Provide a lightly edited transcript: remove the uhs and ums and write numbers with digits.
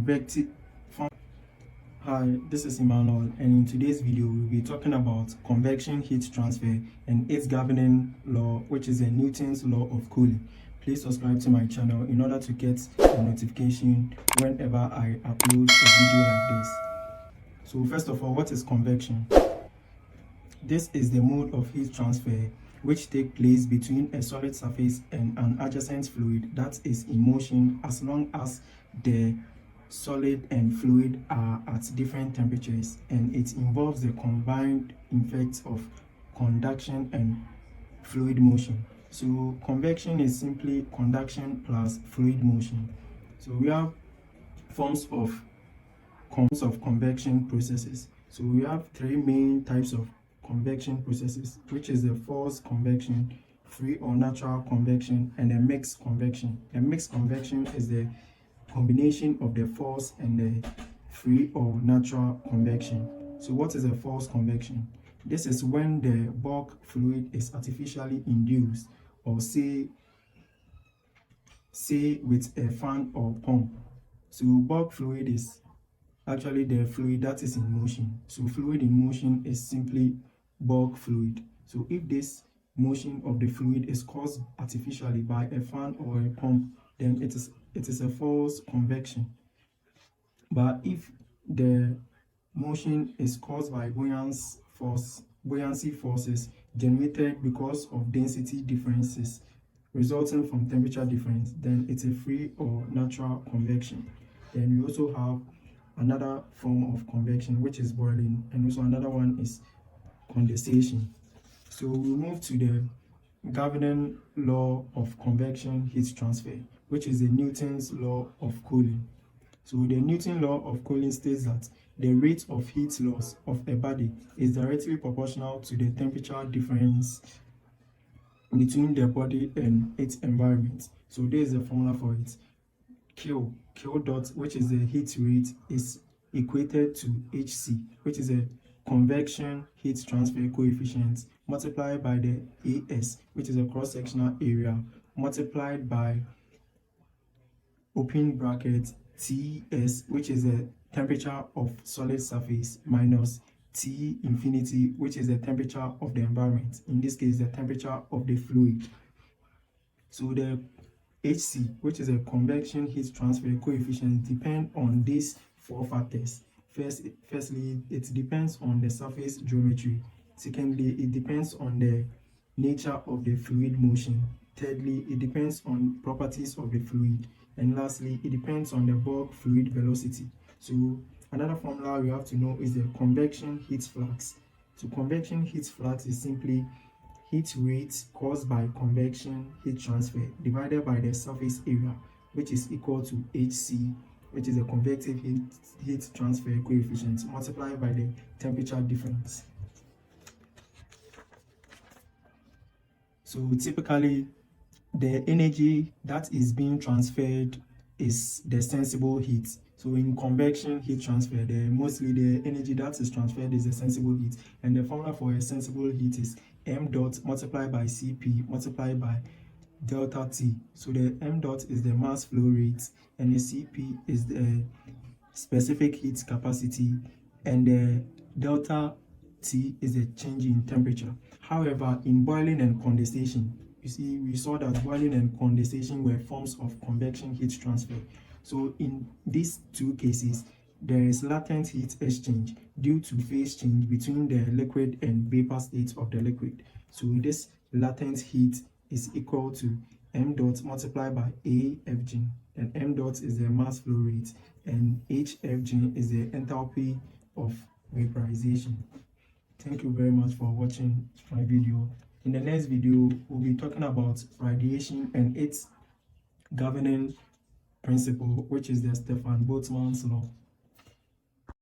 convective. Hi, this is Emmanuel, and in today's video we'll be talking about convection heat transfer and its governing law, which is a Newton's law of cooling. Please subscribe to my channel in order to get a notification whenever I upload a video like this. So first of all, what is convection? This is the mode of heat transfer which takes place between a solid surface and an adjacent fluid that is in motion as long as the solid and fluid are at different temperatures, and it involves the combined effects of conduction and fluid motion. So convection is simply conduction plus fluid motion. So we have forms of convection processes. So we have three main types of convection processes, which is the forced convection, free or natural convection, and a mixed convection. A mixed convection is the combination of the forced and the free or natural convection. So what is a forced convection? This is when the bulk fluid is artificially induced, or say with a fan or pump. So bulk fluid is actually the fluid that is in motion. So fluid in motion is simply bulk fluid. So if this motion of the fluid is caused artificially by a fan or a pump, then it is a forced convection. But if the motion is caused by buoyancy forces generated because of density differences resulting from temperature difference, then it's a free or natural convection. Then we also have another form of convection, which is boiling, and also another one is condensation. So we move to the governing law of convection heat transfer, which is the Newton's law of cooling. So the Newton law of cooling states that the rate of heat loss of a body is directly proportional to the temperature difference between the body and its environment. So there is a formula for it. Q dot, which is the heat rate, is equated to HC, which is a convection heat transfer coefficient, multiplied by the AS, which is a cross-sectional area, multiplied by open bracket TS, which is the temperature of solid surface, minus T infinity, which is the temperature of the environment, in this case the temperature of the fluid. So the HC, which is a convection heat transfer coefficient, depends on these four factors. Firstly, it depends on the surface geometry. Secondly, it depends on the nature of the fluid motion. Thirdly, it depends on properties of the fluid. And lastly, it depends on the bulk fluid velocity. So another formula we have to know is the convection heat flux. So convection heat flux is simply heat rate caused by convection heat transfer divided by the surface area, which is equal to HC, which is a convective heat transfer coefficient, multiplied by the temperature difference. So typically, the energy that is being transferred is the sensible heat. So in convection heat transfer, mostly the energy that is transferred is the sensible heat, and the formula for a sensible heat is m dot multiplied by Cp multiplied by delta T. So the m dot is the mass flow rate, and the Cp is the specific heat capacity, and the delta T is the change in temperature. However, in boiling and condensation, you see, we saw that boiling and condensation were forms of convection heat transfer. So in these two cases, there is latent heat exchange due to phase change between the liquid and vapor state of the liquid. So this latent heat is equal to m dot multiplied by AFG, and m dot is the mass flow rate, and HFG is the enthalpy of vaporization. Thank you very much for watching my video. In the next video, we'll be talking about radiation and its governing principle, which is the Stefan Boltzmann's law.